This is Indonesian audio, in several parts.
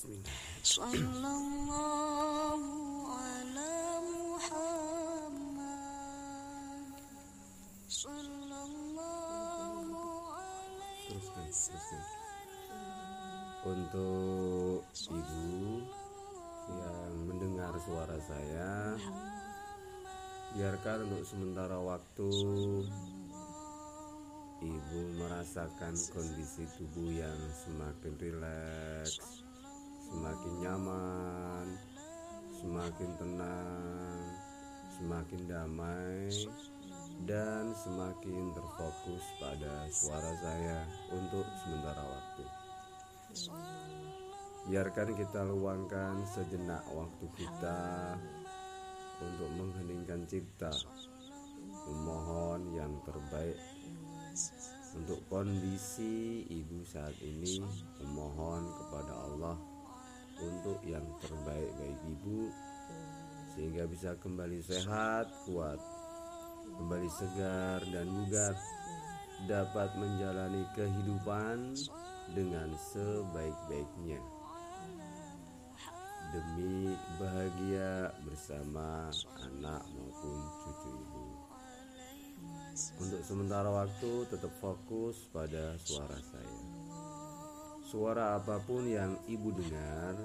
Sallallahu ala Muhammad. Sallallahu alaihi wasallam. Untuk ibu yang mendengar suara saya, biarkan untuk sementara waktu ibu merasakan kondisi tubuh yang semakin rileks, semakin nyaman, semakin tenang, semakin damai, dan semakin terfokus pada suara saya untuk sementara waktu. Biarkan kita luangkan sejenak waktu kita untuk mengheningkan cipta, memohon yang terbaik untuk kondisi ibu saat ini, memohon kepada Allah untuk yang terbaik bagi ibu, sehingga bisa kembali sehat, kuat, kembali segar dan bugar, dapat menjalani kehidupan dengan sebaik-baiknya demi bahagia bersama anak maupun cucu ibu. Untuk sementara waktu tetap fokus pada suara saya. Suara apapun yang ibu dengar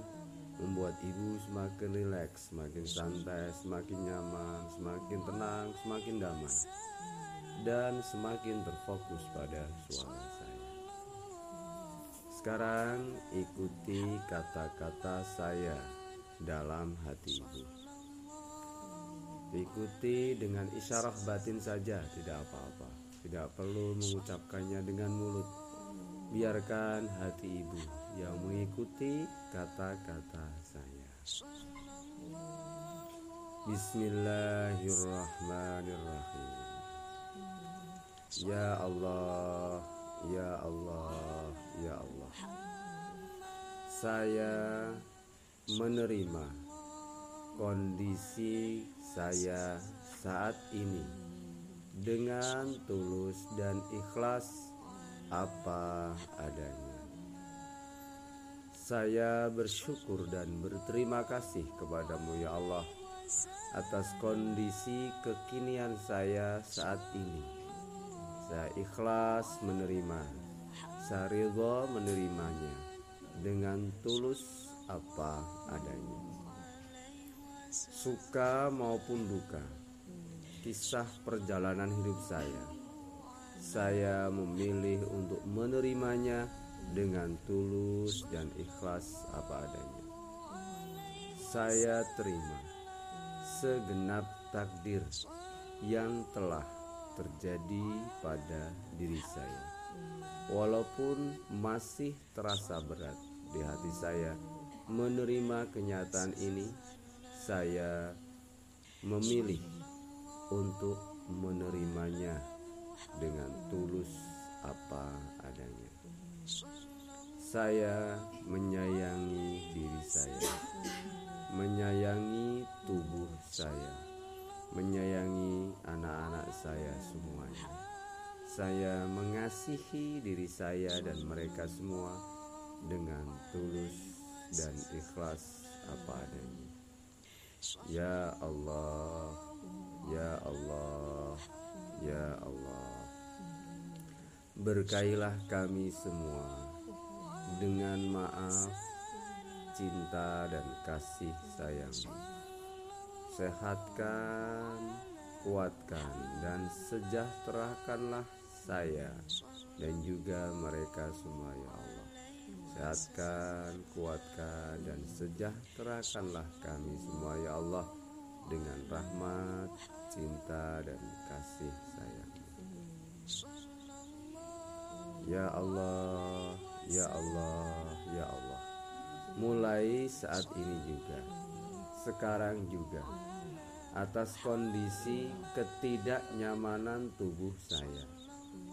membuat ibu semakin rileks, semakin santai, semakin nyaman, semakin tenang, semakin damai, dan semakin terfokus pada suara saya. Sekarang ikuti kata-kata saya dalam hati ibu. Ikuti dengan isyarat batin saja, tidak apa-apa. Tidak perlu mengucapkannya dengan mulut. Biarkan hati ibu yang mengikuti kata-kata saya. Bismillahirrahmanirrahim. Ya Allah, ya Allah, ya Allah. Saya menerima kondisi saya saat ini dengan tulus dan ikhlas apa adanya. Saya bersyukur dan berterima kasih kepadamu ya Allah atas kondisi kekinian saya saat ini. Saya ikhlas menerima, saya ridha menerimanya dengan tulus apa adanya. Suka maupun duka, kisah perjalanan hidup saya memilih untuk menerimanya dengan tulus dan ikhlas apa adanya. Saya terima segenap takdir yang telah terjadi pada diri saya. Walaupun masih terasa berat di hati saya menerima kenyataan ini, saya memilih untuk menerimanya dengan tulus apa adanya. Saya menyayangi diri saya, menyayangi tubuh saya, menyayangi anak-anak saya semuanya. Saya mengasihi diri saya dan mereka semua dengan tulus dan ikhlas apa adanya. Ya Allah, ya Allah, ya Allah. Berkailah kami semua dengan maaf, cinta dan kasih sayang. Sehatkan, kuatkan dan sejahterakanlah saya dan juga mereka semua ya Allah. Sehatkan, kuatkan dan sejahterakanlah kami semua ya Allah dengan rahmat, cinta dan kasih sayang. Ya Allah, ya Allah, ya Allah. Mulai saat ini juga, sekarang juga, atas kondisi ketidaknyamanan tubuh saya,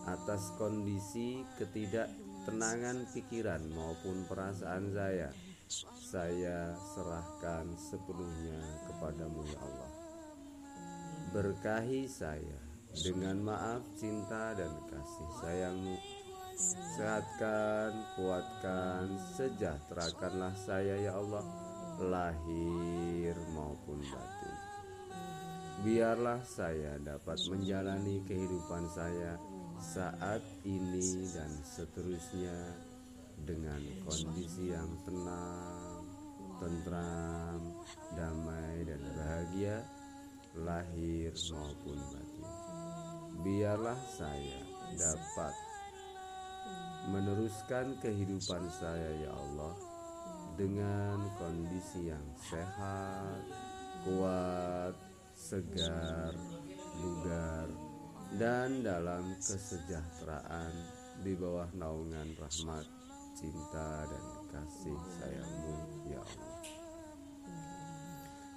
atas kondisi ketidaktenangan pikiran maupun perasaan saya serahkan sepenuhnya kepadamu ya Allah. Berkahi saya dengan maaf, cinta dan kasih sayangmu Sehatkan, kuatkan, sejahterakanlah saya ya Allah, lahir maupun batin. Biarlah saya dapat menjalani kehidupan saya saat ini dan seterusnya dengan kondisi yang tenang, tentram, damai dan bahagia, lahir maupun batin. Biarlah saya dapat meneruskan kehidupan saya ya Allah dengan kondisi yang sehat, kuat, segar, bugar, dan dalam kesejahteraan di bawah naungan rahmat, cinta, dan kasih sayang-Mu ya Allah.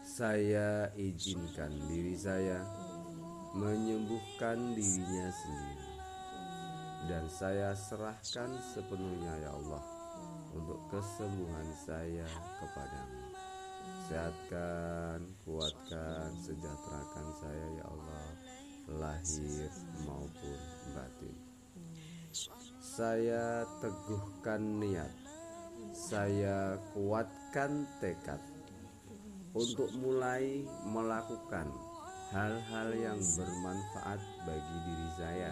Saya izinkan diri saya menyembuhkan dirinya sendiri, dan saya serahkan sepenuhnya ya Allah untuk kesembuhan saya kepadamu. Sehatkan, kuatkan, sejahterakan saya ya Allah, lahir maupun batin. Saya teguhkan niat, saya kuatkan tekad untuk mulai melakukan hal-hal yang bermanfaat bagi diri saya,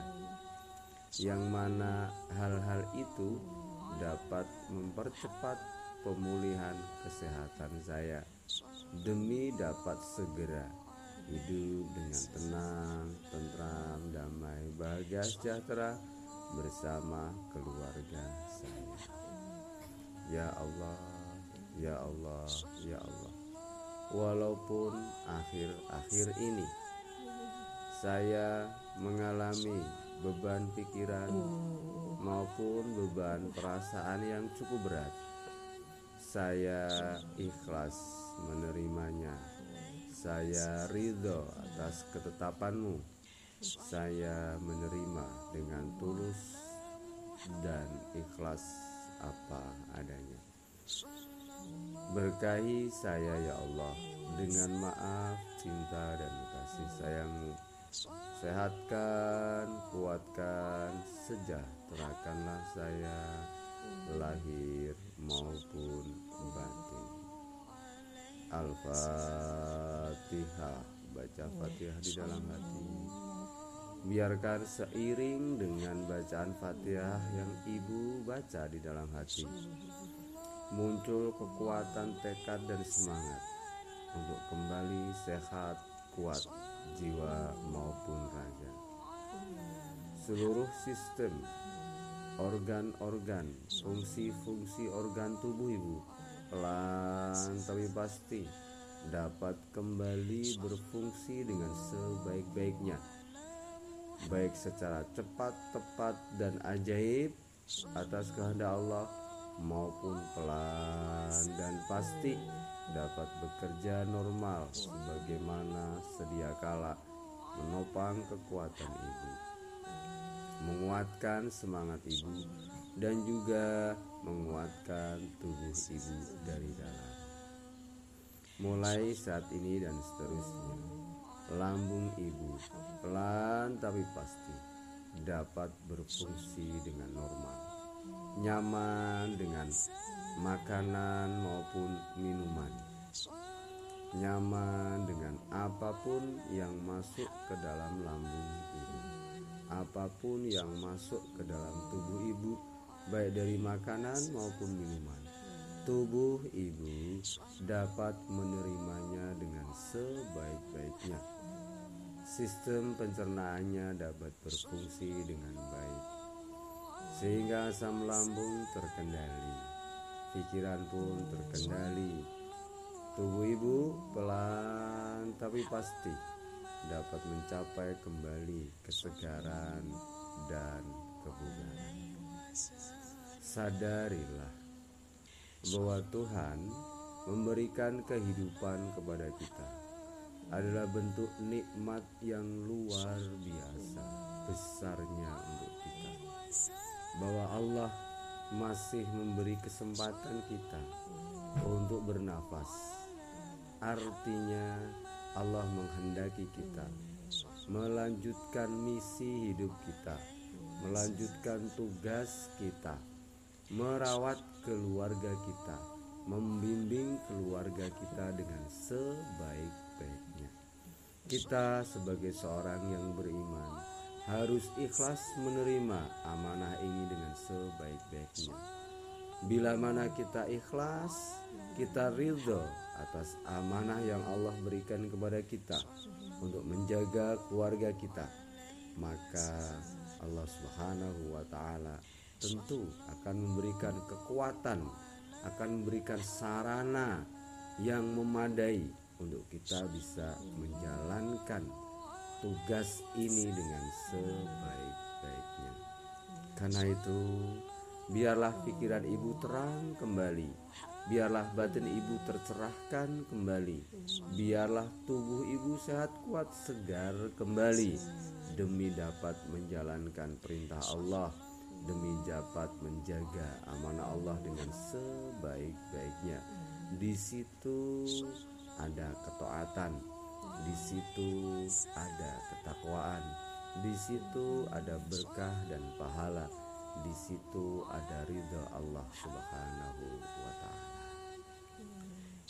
yang mana hal-hal itu dapat mempercepat pemulihan kesehatan saya demi dapat segera hidup dengan tenang, tentram, damai, bahagia, sejahtera bersama keluarga saya. Ya Allah, ya Allah, ya Allah. Walaupun akhir-akhir ini saya mengalami beban pikiran maupun beban perasaan yang cukup berat, saya ikhlas menerimanya. Saya ridho atas ketetapan-Mu. Saya menerima dengan tulus dan ikhlas apa adanya. Berkahi saya ya Allah dengan maaf, cinta, dan kasih sayang-Mu. Sehatkan, kuatkan, sejahterakanlah saya, lahir maupun batin. Al-Fatihah. Baca Fatihah di dalam hati. Biarkan seiring dengan bacaan Fatihah yang Ibu baca di dalam hati, muncul kekuatan tekad dan semangat untuk kembali sehat, kuat, jiwa maupun raga. Seluruh sistem, organ-organ, fungsi-fungsi organ tubuh Ibu pelan tapi pasti dapat kembali berfungsi dengan sebaik-baiknya, baik secara cepat, tepat, dan ajaib atas kehendak Allah, maupun pelan dan pasti dapat bekerja normal sebagaimana sedia kala, menopang kekuatan Ibu, menguatkan semangat Ibu, dan juga menguatkan tubuh Ibu dari dalam. Mulai saat ini dan seterusnya, lambung Ibu pelan tapi pasti dapat berfungsi dengan normal, nyaman dengan makanan maupun minuman, nyaman dengan apapun yang masuk ke dalam lambung Ibu, apapun yang masuk ke dalam tubuh Ibu, baik dari makanan maupun minuman. Tubuh Ibu dapat menerimanya dengan sebaik-baiknya. Sistem pencernaannya dapat berfungsi dengan baik, sehingga asam lambung terkendali, pikiran pun terkendali. Tubuh Ibu pelan tapi pasti dapat mencapai kembali kesegaran dan kebugaran. Sadarilah bahwa Tuhan memberikan kehidupan kepada kita adalah bentuk nikmat yang luar biasa besarnya untuk kita, bahwa Allah masih memberi kesempatan kita untuk bernafas. Artinya Allah menghendaki kita melanjutkan misi hidup kita, melanjutkan tugas kita, merawat keluarga kita, membimbing keluarga kita dengan sebaik-baiknya. Kita sebagai seorang yang beriman harus ikhlas menerima amanah ini dengan sebaik-baiknya. Bila mana kita ikhlas, kita ridho atas amanah yang Allah berikan kepada kita untuk menjaga keluarga kita, maka Allah Subhanahu wa ta'ala tentu akan memberikan kekuatan, akan memberikan sarana yang memadai untuk kita bisa menjalankan tugas ini dengan sebaik-baiknya. Karena itu, biarlah pikiran ibu terang kembali, biarlah batin ibu tercerahkan kembali, biarlah tubuh ibu sehat, kuat, segar kembali, demi dapat menjalankan perintah Allah, demi dapat menjaga amanah Allah dengan sebaik-baiknya. Di situ ada ketaatan, di situ ada ketakwaan, di situ ada berkah dan pahala, di situ ada ridha Allah Subhanahu wa ta'ala.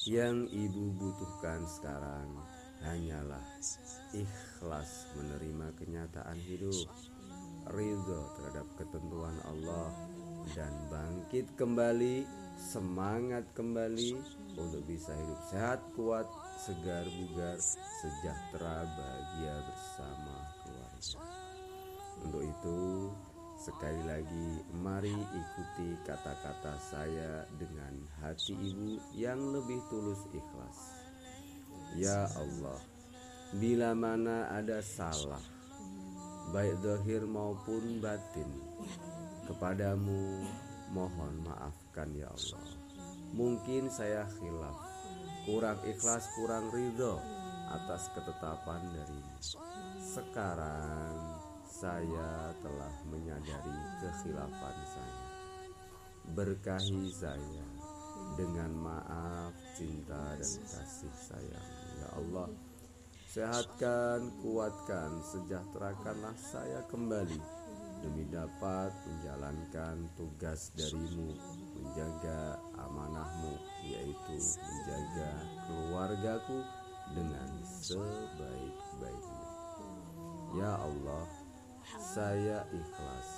Yang ibu butuhkan sekarang hanyalah ikhlas menerima kenyataan hidup, ridha terhadap ketentuan Allah, dan bangkit kembali, semangat kembali untuk bisa hidup sehat, kuat, segar, bugar, sejahtera, bahagia bersama keluarga. Untuk itu, sekali lagi mari ikuti kata-kata saya dengan hati ibu yang lebih tulus ikhlas. Ya Allah, bila mana ada salah, baik zahir maupun batin, kepadamu mohon maafkan ya Allah. Mungkin saya khilaf, kurang ikhlas, kurang ridho atas ketetapan darimu. Sekarang saya telah menyadari kekhilafan saya. Berkahi saya dengan maaf, cinta, dan kasih sayang ya Allah. Sehatkan, kuatkan, sejahterakanlah saya kembali demi dapat menjalankan tugas darimu, menjaga amanahmu, yaitu menjaga keluargaku dengan sebaik-baiknya. Ya Allah, saya ikhlas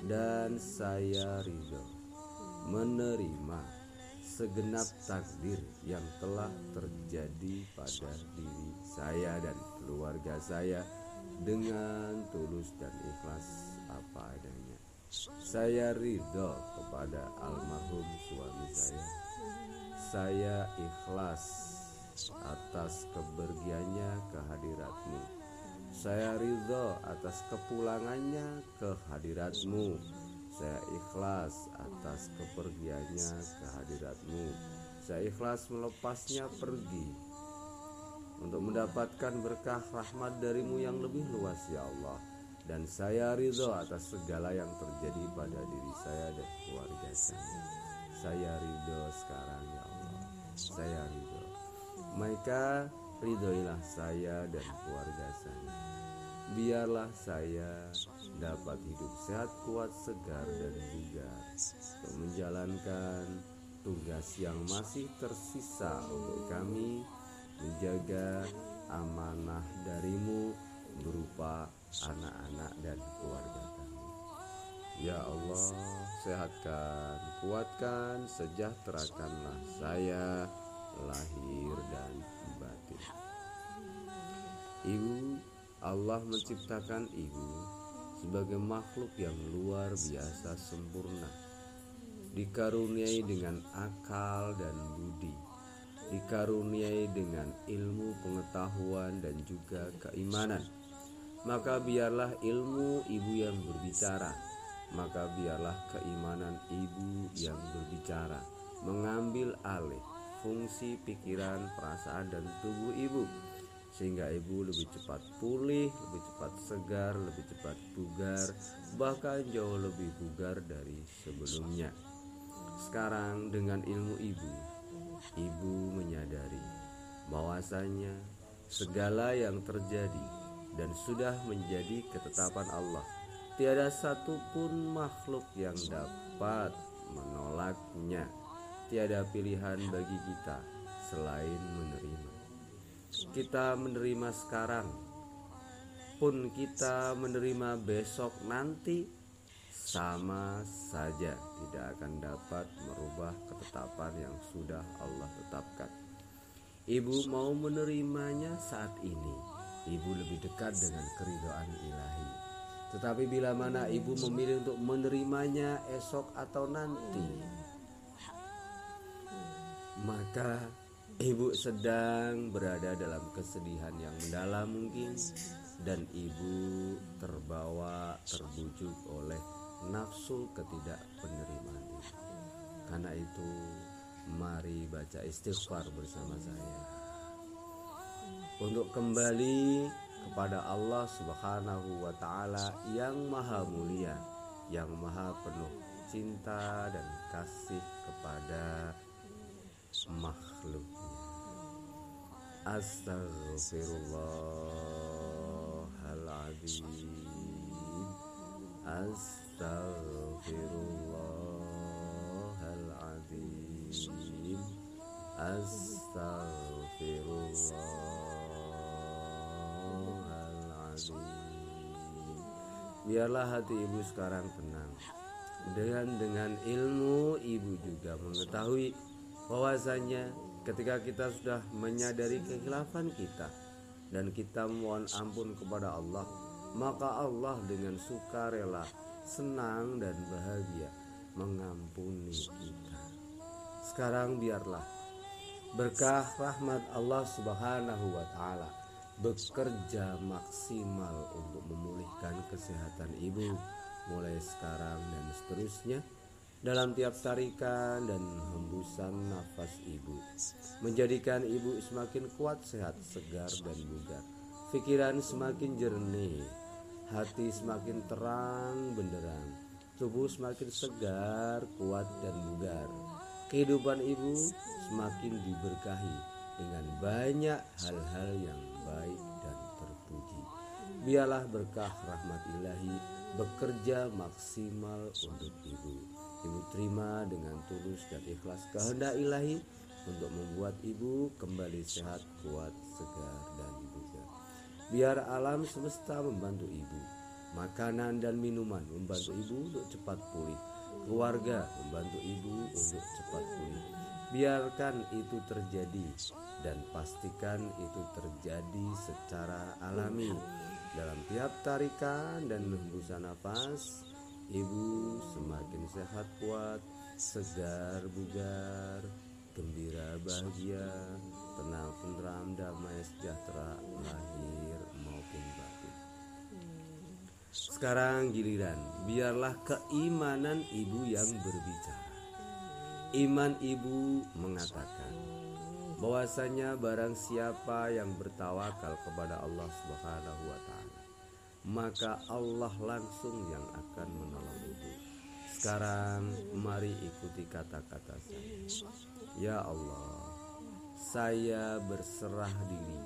dan saya ridho menerima segenap takdir yang telah terjadi pada diri saya dan keluarga saya dengan tulus dan ikhlas apa adanya. Saya ridho kepada almarhum suami saya. Saya ikhlas atas kepergiannya ke hadiratmu. Saya ridho atas kepulangannya ke hadiratmu. Saya ikhlas atas kepergiannya ke hadiratmu. Saya ikhlas melepasnya pergi untuk mendapatkan berkah rahmat darimu yang lebih luas ya Allah. Dan saya ridho atas segala yang terjadi pada diri saya dan keluarga saya. Saya ridho sekarang ya Allah. Saya ridho. Maka ridhoilah saya dan keluarga saya. Biarlah saya dapat hidup sehat, kuat, segar, dan bugar untuk menjalankan tugas yang masih tersisa untuk kami, menjaga amanah darimu berupa anak-anak dan keluarga kami. Ya Allah, sehatkan, kuatkan, sejahterakanlah saya lahir dan batin. Ibu, Allah menciptakan ibu sebagai makhluk yang luar biasa sempurna, dikaruniai dengan akal dan budi, dikaruniai dengan ilmu pengetahuan dan juga keimanan. Maka biarlah ilmu ibu yang berbicara, maka biarlah keimanan ibu yang berbicara, mengambil alih fungsi pikiran, perasaan, dan tubuh ibu, sehingga ibu lebih cepat pulih, lebih cepat segar, lebih cepat bugar, bahkan jauh lebih bugar dari sebelumnya. Sekarang dengan ilmu ibu menyadari bahwasanya segala yang terjadi dan sudah menjadi ketetapan Allah tiada satupun makhluk yang dapat menolaknya. Tiada pilihan bagi kita selain menerima. Kita menerima sekarang, pun kita menerima besok nanti, sama saja tidak akan dapat merubah ketetapan yang sudah Allah tetapkan. Ibu mau menerimanya saat ini, ibu lebih dekat dengan keridhaan ilahi. Tetapi bila mana ibu memilih untuk menerimanya esok atau nanti, maka ibu sedang berada dalam kesedihan yang mendalam mungkin, dan ibu terbujuk oleh nafsu ketidakpenerimaan itu. Karena itu, mari baca istighfar bersama saya untuk kembali kepada Allah Subhanahu wa Ta'ala yang maha mulia, yang maha penuh cinta dan kasih kepada makhluknya. Astaghfirullahaladzim, astaghfirullahaladzim, astaghfirullahaladzim. Biarlah hati ibu sekarang tenang, dan dengan ilmu ibu juga mengetahui bahwasanya ketika kita sudah menyadari kekhilafan kita dan kita mohon ampun kepada Allah, maka Allah dengan sukarela, senang dan bahagia mengampuni kita. Sekarang biarlah berkah rahmat Allah Subhanahu wa Ta'ala bekerja maksimal untuk memulihkan kesehatan ibu mulai sekarang dan seterusnya, dalam tiap tarikan dan hembusan nafas ibu, menjadikan ibu semakin kuat, sehat, segar dan bugar, pikiran semakin jernih, hati semakin terang benderang, tubuh semakin segar, kuat dan bugar. Kehidupan ibu semakin diberkahi dengan banyak hal-hal yang baik dan terpuji. Biarlah berkah rahmat ilahi bekerja maksimal untuk ibu. Ibu terima dengan tulus dan ikhlas kehendak ilahi untuk membuat ibu kembali sehat, kuat, segar dan bugar. Biar alam semesta membantu ibu, makanan dan minuman membantu ibu untuk cepat pulih, keluarga membantu ibu untuk cepat pulih. Biarkan itu terjadi dan pastikan itu terjadi secara alami. Dalam tiap tarikan dan hembusan nafas, ibu semakin sehat, kuat, segar, bugar, gembira, bahagia, tenang, tentram, damai, sejahtera, lahir maupun batin. Sekarang giliran, biarlah keimanan ibu yang berbicara. Iman ibu mengatakan bahwasanya barang siapa yang bertawakal kepada Allah Subhanahu wa Ta'ala, maka Allah langsung yang akan menolong ibu. Sekarang mari ikuti kata-kata saya. Ya Allah, saya berserah diri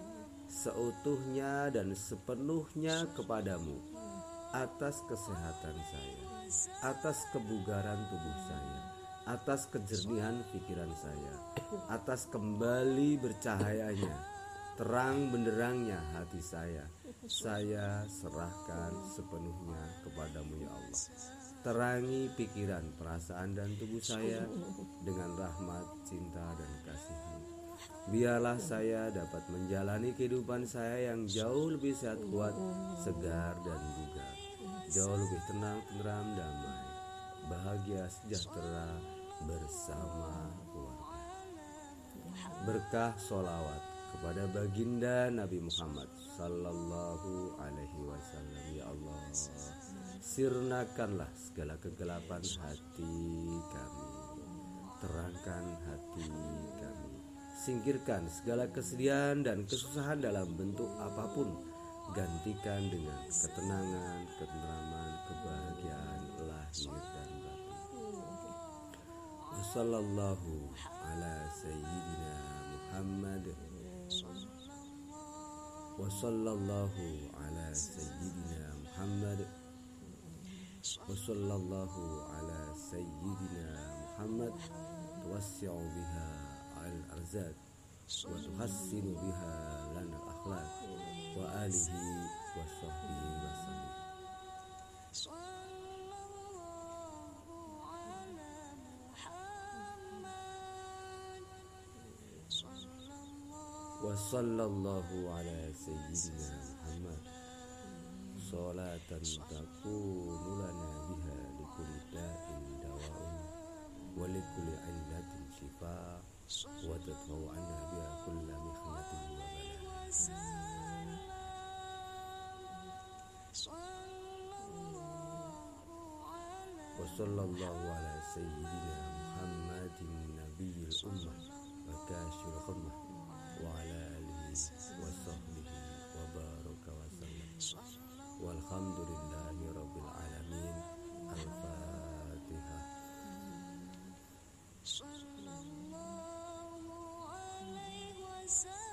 seutuhnya dan sepenuhnya kepadamu atas kesehatan saya, atas kebugaran tubuh saya, atas kejernihan pikiran saya, atas kembali bercahayanya, terang benderangnya hati saya. Saya serahkan sepenuhnya kepadamu ya Allah. Terangi pikiran, perasaan dan tubuh saya dengan rahmat, cinta dan kasih-Mu. Biarlah saya dapat menjalani kehidupan saya yang jauh lebih sehat, kuat, segar dan bugar, jauh lebih tenang, tenteram, damai, bahagia, sejahtera bersama keluarga. Berkah sholawat kepada baginda Nabi Muhammad Sallallahu Alaihi Wasallam. Ya Allah, sirnakanlah segala kegelapan hati kami, terangkan hati kami, singkirkan segala kesedihan dan kesusahan dalam bentuk apapun, gantikan dengan ketenangan, ketenteraman, kebahagiaan lahir dan batin. Wassallallahu ala sayyidina Muhammad, wassallallahu ala sayyidina Muhammad, wa sallallahu ala sayyidina Muhammad tuwassi'u biha al-arzaq wa tuhassinu biha lana al-akhlaq wa alihi wa sahbihi wa sallam. Wa sallallahu ala sayyidina Muhammad salatan takunu lana biha likulli da'in dawa'un wa likulli illatin shifa wa tadfa'u anna biha kulla mihnatin wa bala. Wa sallallahu ala sayyidina Muhammadin nabiyil ummah wa kashfil ghammah wa ala alihi wa sahbihi wa baraka wa sallam. Walhamdulillahi rabbil alamin. Al-Fatihah. Sallallahu alaihi wasallam.